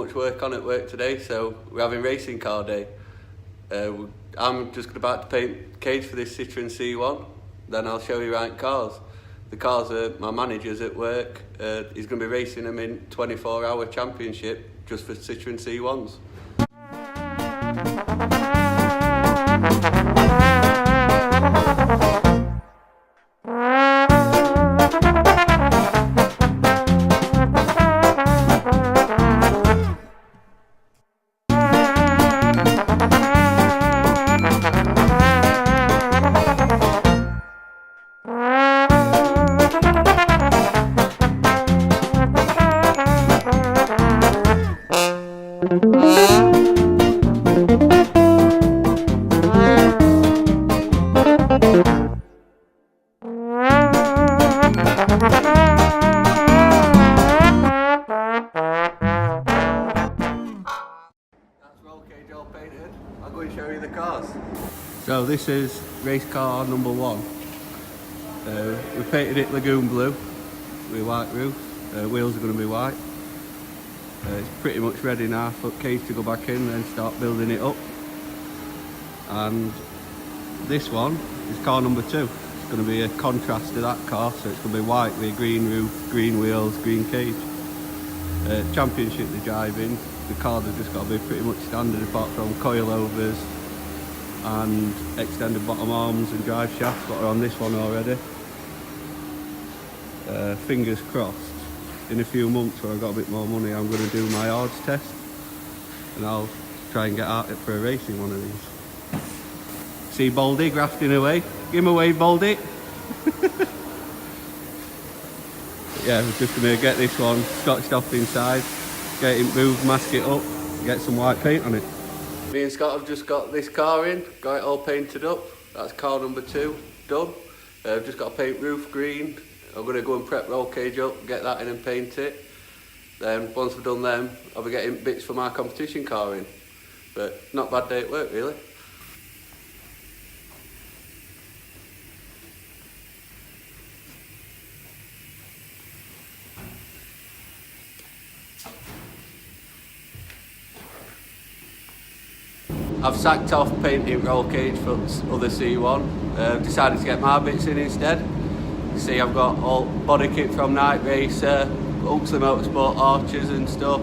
much work on at work today, so we're having racing car day. I'm just about to paint cage for this Citroen C1, then I'll show you around cars. The cars are my manager's at work. He's going to be racing them in 24-hour championship just for Citroen C1s. I'll go and show you the cars. So this is race car number 1. We painted it lagoon blue with white roof. Wheels are going to be white. It's pretty much ready now for cage to go back in and then start building it up. And this one is car number 2. It's going to be a contrast to that car, so it's going to be white with a green roof, green wheels, green cage. Championship they're driving. The cars have just got to be pretty much standard apart from coilovers and extended bottom arms and drive shafts, what are on this one already. Fingers crossed, in a few months when I've got a bit more money, I'm going to do my ARDS test and I'll try and get out it for a racing one of these. See Baldy grafting away. Give him away, Baldy. Yeah, we're just going to get this one scotched off inside, get it moved, mask it up, get some white paint on it. Me and Scott have just got this car in, got it all painted up. That's car number 2 done. I've just got to paint roof green. I'm going to go and prep roll cage up, get that in and paint it. Then once we've done them, I'll be getting bits for my competition car in. But not a bad day at work really. I've sacked off painting roll cage for other C1. Decided to get my bits in instead. You see I've got all body kit from Night Racer, Oaksley Motorsport arches and stuff.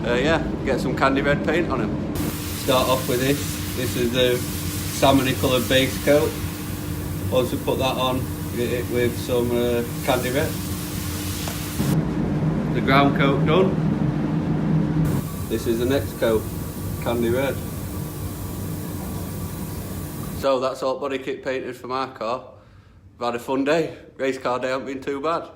Yeah, get some candy red paint on them. Start off with this. This is the salmon coloured base coat. Once we put that on, get it with some candy red. The ground coat done. This is the next coat, candy red. So that's all body kit painted for my car. I've had a fun day. Race car day hasn't been too bad.